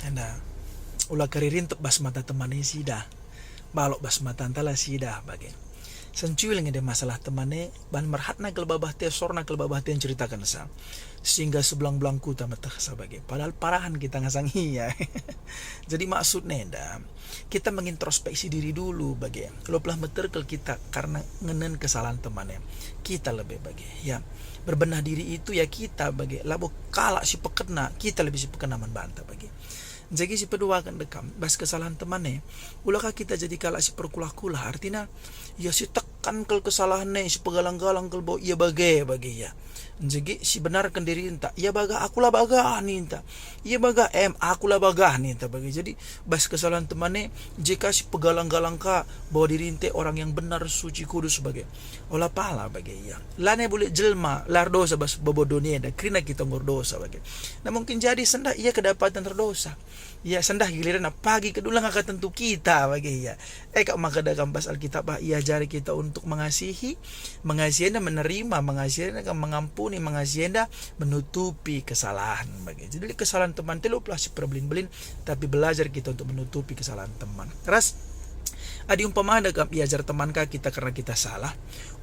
Anda ulah karirin tuk bas mata temane sida balok bas mata antala sida bagi sencuil ngede masalah temane ban merhatna kel babah te sorna kel babah te ceritakan sa sehingga sebelang-belang kuta mata sebagai padahal parahan kita ngasang iya. Jadi maksudnya dah kita mengintrospeksi diri dulu bagi kalau pelah meterkel kita karena ngenen kesalahan temannya kita lebih bagi ya berbenah diri itu ya kita bagi labo kalak si pekena kita lebih si pekena bantah bagi jadi si pedua akan dekam bas kesalahan temannya ulahkah kita jadi kalak si perkulah-kulah artinya ya si tekan kel kesalahannya si pegalang-galang kel bau iya bagi ya jadi si benarkan diri entah iya baga akulah baga nih entah iya baga akulah baga nih entah bagi jadi bas kesalahan temannya jika si pegalang-galang ka bahwa diri ente orang yang benar suci kudus sebagai olah pala bagi ya lane boleh jelma lar dosa bas bobodonia dan krina kita ngordosa bagi nah mungkin jadi sendah ia kedapatan terdosa ya sendah giliran pagi kedua ngaka tentu kita bagi ya kak maka dalam pas Alkitab ia jari kita untuk mengasihi anda menerima mengasihi anda mengampuni mengasihi anda menutupi kesalahan bagi jadi kesalahan teman telu plus si perbelin-belin tapi belajar kita untuk menutupi kesalahan teman ras adi umpama ada kam iajar teman ka kita karena kita salah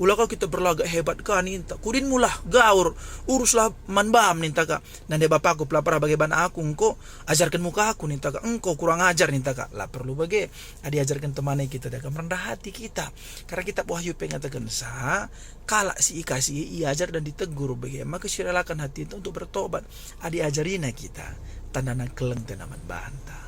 ulah kau kita berlagak hebat ka ninta kudin mulah gaur uruslah manbam ninta ka nande bapakku pelapar bagaimana aku engko ajarkan muka aku ninta ka engko kurang ajar ninta ka lah perlu bagi adi ajarkan temannya kita dalam rendah hati kita karena kita wahyu pengatakan sa kalak si ikasi iajar dan ditegur bagi maka siralakan hati itu untuk bertobat adi ajarina kita tandana keleng tenaman bantah